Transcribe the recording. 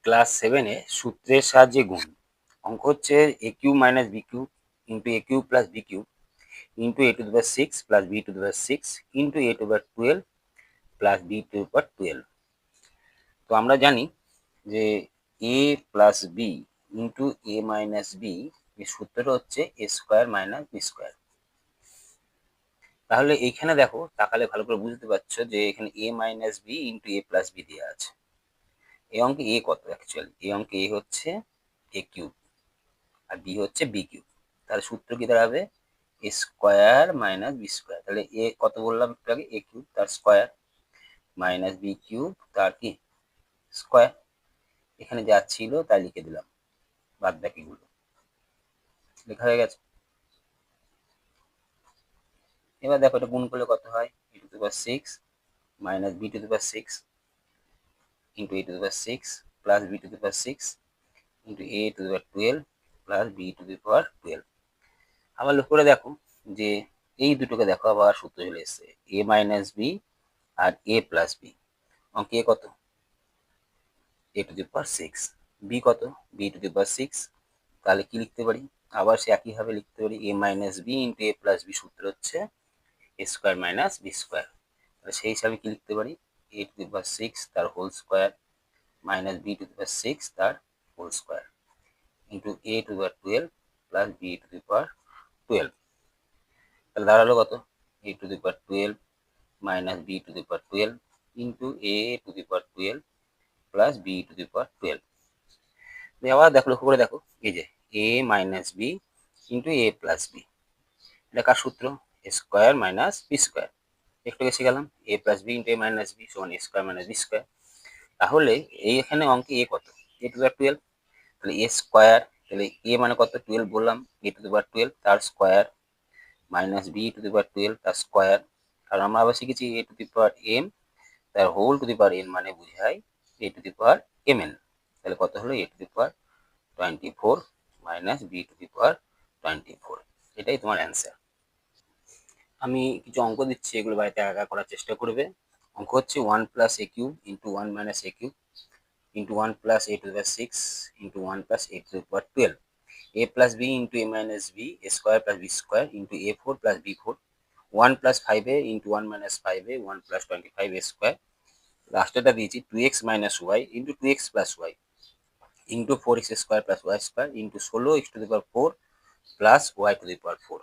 Class 7-এ সূত্রের সাহায্যে গুণ। অঙ্ক হচ্ছে a cube minus b cube into a cube plus b cube into a to the power 6 plus b to the power 6 into a to the power 12 plus b to the power 12। তো আমরা জানি যে a plus b into a minus b এর সূত্রটা হচ্ছে a square minus b square. তাহলে এইখানে দেখো, তাকালে ভালো করে বুঝতে পারছো যে এখানে a minus b into a plus b দেওয়া আছে। এই অঙ্কে a কত? অ্যাকচুয়ালি এই অঙ্কে a হচ্ছে a কিউব আর বি হচ্ছে বি কিউব। তাহলে সূত্র কি দাঁড়াবে? এ স্কোয়ার মাইনাস বি স্কোয়ার। তাহলে এ কত বললাম একটু আগে? এ কিউব তার স্কোয়ার মাইনাস বি কিউব তার কি স্কোয়ার। এখানে যা ছিল তাই লিখে দিলাম, বাদ বাকিগুলো লেখা হয়ে গেছে। এবার দেখো এটা গুণ করলে কত হয়? A to the power 6 minus b to the power 6 into a to the power 6 plus b to the power 6 into a to the power 12 plus b to the power 12। আবার লক্ষ্য করে দেখো যে এই দুটোকে দেখো, আবার সূত্র চলে এসছে এ মাইনাস বি আর এ প্লাস বি। অঙ্কে কত? এ টু দি পাওয়ার 6, বি কত? B to the power 6। তাহলে কি লিখতে পারি? আবার সে একইভাবে লিখতে পারি এ minus b into a plus B, সূত্র হচ্ছে এ স্কোয়ার মাইনাস বি স্কোয়ার। তাহলে সেই হিসাবে কি লিখতে পারি? এ টু দি পাওয়ার 6 তার whole square minus b to the power 6 তার whole square into a to the power 12 plus b to the power 12। তাহলে দাঁড়ালো কত? এ to the power 12 minus b to the power 12 into a to the power 12 plus b to the power 12। আবার দেখো, লক্ষ্য করে দেখো এই যে a minus b into a plus b, এটা কার সূত্র? Square minus B square. একটু এসে গেলাম A plus B into A minus B সমান A square minus B square. তাহলে এইখানে অঙ্কে এ কত? এ টু দি পাওয়ার 12। তাহলে এ স্কোয়ার, তাহলে এ মানে কত? 12 বললাম, এ টু দি পাওয়ার 12 তার square minus b to the power 12 তার স্কোয়ার। আর আমরা আবার শিখেছি a to the power m তার whole to the power n মানে বোঝায় a to the power m n. তাহলে কত হলো? A to the power 24 minus b to the power 24। এটাই তোমার অ্যান্সার। আমি কিছু অঙ্ক দিচ্ছি, এগুলো বাড়িতে একা করার চেষ্টা করবে। অঙ্ক হচ্ছে 1 plus A cube into 1 minus A cube into 1 plus A to the power 6 into 1 plus A to the power 12 a plus b into a minus b a square plus b square into a4 plus b4 1 plus 5a into 1 minus 5a 1 plus 25a square। লাস্টেরটা দিয়েছি 2x minus y into 2x plus y into 4x square plus y square into 16x to the power 4 plus y to the power 4।